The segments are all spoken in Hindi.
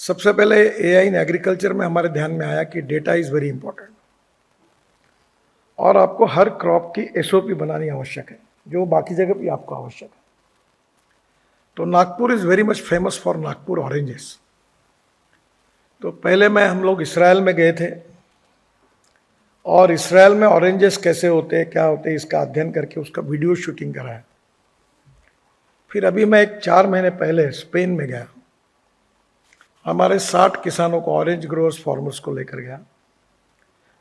सबसे पहले एआई इन एग्रीकल्चर में हमारे ध्यान में आया कि डेटा इज़ वेरी इंपॉर्टेंट और आपको हर क्रॉप की एसओपी बनानी आवश्यक है, जो बाकी जगह भी आपको आवश्यक है। तो Nagpur is very much famous for Nagpur oranges. तो पहले हम लोग इसराइल में गए थे और इसराइल में ऑरेंजेस कैसे होते हैं, क्या होते हैं, इसका अध्ययन करके उसका वीडियो शूटिंग करा है। फिर अभी मैं 4 महीने पहले स्पेन में गया, हमारे 60 किसानों को, ऑरेंज ग्रोअर्स फार्मर्स को लेकर गया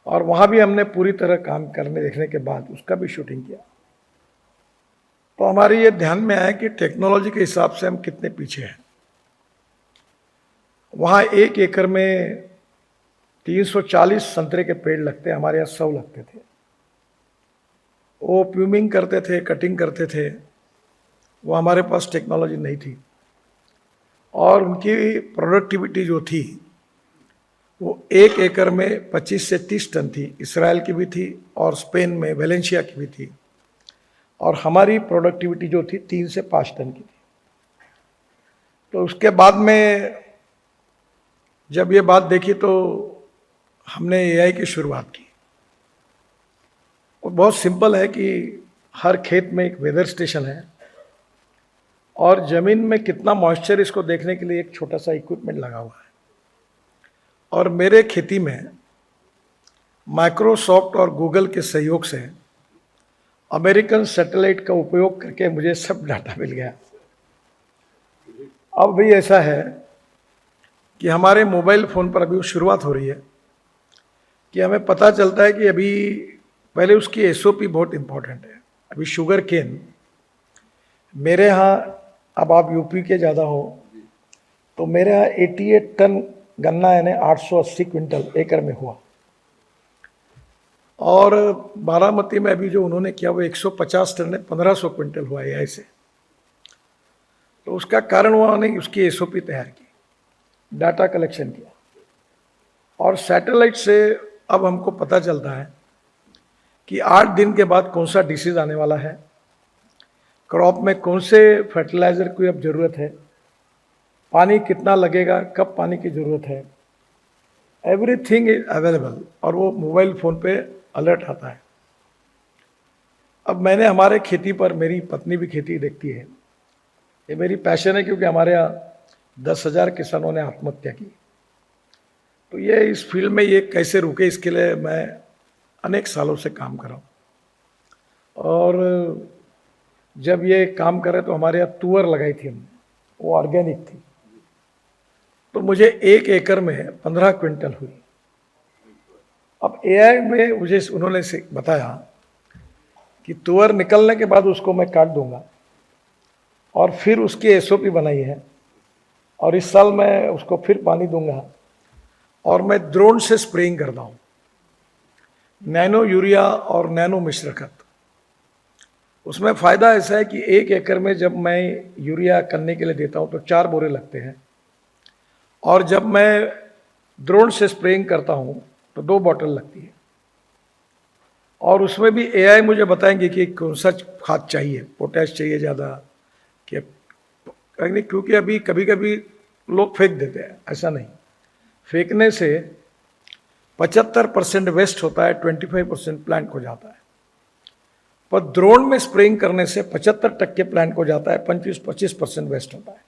और वहाँ भी हमने पूरी तरह काम करने देखने के बाद उसका भी शूटिंग किया। तो हमारे ये ध्यान में आया कि टेक्नोलॉजी के हिसाब से हम कितने पीछे हैं। वहाँ 1 एकड़ में 340 संतरे के पेड़ लगते, हमारे यहाँ 100 लगते थे। वो प्यूमिंग करते थे, कटिंग करते थे, वो हमारे पास टेक्नोलॉजी नहीं थी और उनकी प्रोडक्टिविटी जो थी वो 1 एकड़ में 25 से 30 टन थी। इसराइल की भी थी और स्पेन में वेलेंशिया की भी थी और हमारी प्रोडक्टिविटी जो थी 3 से 5 टन की थी। तो उसके बाद में जब ये बात देखी तो हमने एआई की शुरुआत की। और बहुत सिंपल है कि हर खेत में एक वेदर स्टेशन है और ज़मीन में कितना मॉइस्चर, इसको देखने के लिए एक छोटा सा इक्विपमेंट लगा हुआ है। और मेरे खेती में माइक्रोसॉफ्ट और गूगल के सहयोग से अमेरिकन सैटेलाइट का उपयोग करके मुझे सब डाटा मिल गया। अब भी ऐसा है कि हमारे मोबाइल फ़ोन पर अभी शुरुआत हो रही है कि हमें पता चलता है कि अभी पहले उसकी एसओपी बहुत इम्पोर्टेंट है। अभी शुगर केन मेरे यहाँ, अब आप यूपी के ज़्यादा हो तो मेरे यहाँ 88 टन गन्ना यानी 880 क्विंटल एकड़ में हुआ और बारामती में अभी जो उन्होंने किया वो 150 टन है, 1500 क्विंटल हुआ एआई से। तो उसका कारण उन्होंने उसकी एसओपी तैयार की, डाटा कलेक्शन किया और सैटेलाइट से अब हमको पता चलता है कि 8 दिन के बाद कौन सा डिसीज आने वाला है, क्रॉप में कौन से फर्टिलाइज़र की अब ज़रूरत है, पानी कितना लगेगा, कब पानी की ज़रूरत है, एवरीथिंग इज अवेलेबल और वो मोबाइल फ़ोन पे अलर्ट आता है। अब मैंने हमारे खेती पर, मेरी पत्नी भी खेती देखती है, ये मेरी पैशन है क्योंकि हमारे यहाँ 10,000 किसानों ने आत्महत्या की। तो ये इस फील्ड में ये कैसे रुके, इसके लिए मैं अनेक सालों से काम कर रहा हूँ। और जब ये काम करे तो हमारे यहाँ तुअर लगाई थी हमने, वो ऑर्गेनिक थी, तो मुझे 1 एकड़ में 15 क्विंटल हुई। अब एआई में मुझे उन्होंने से बताया कि तुअर निकलने के बाद उसको मैं काट दूंगा और फिर उसकी एसओपी बनाई है और इस साल मैं उसको फिर पानी दूंगा और मैं ड्रोन से स्प्रेइंग करता हूँ, नैनो यूरिया और नैनो मिश्र खाद। उसमें फ़ायदा ऐसा है कि 1 एकड़ में जब मैं यूरिया करने के लिए देता हूँ तो 4 बोरे लगते हैं और जब मैं ड्रोन से स्प्रेइंग करता हूँ तो 2 बॉटल लगती है। और उसमें भी एआई मुझे बताएंगे कि कौन सा खाद चाहिए, पोटैश चाहिए ज़्यादा कि, क्योंकि अभी कभी कभी लोग फेंक देते हैं, ऐसा नहीं, फेंकने से 75% वेस्ट होता है, 25% प्लांट हो जाता है। पर ड्रोन में स्प्रेइंग करने से 75% प्लांट को जाता है, 25% वेस्ट होता है।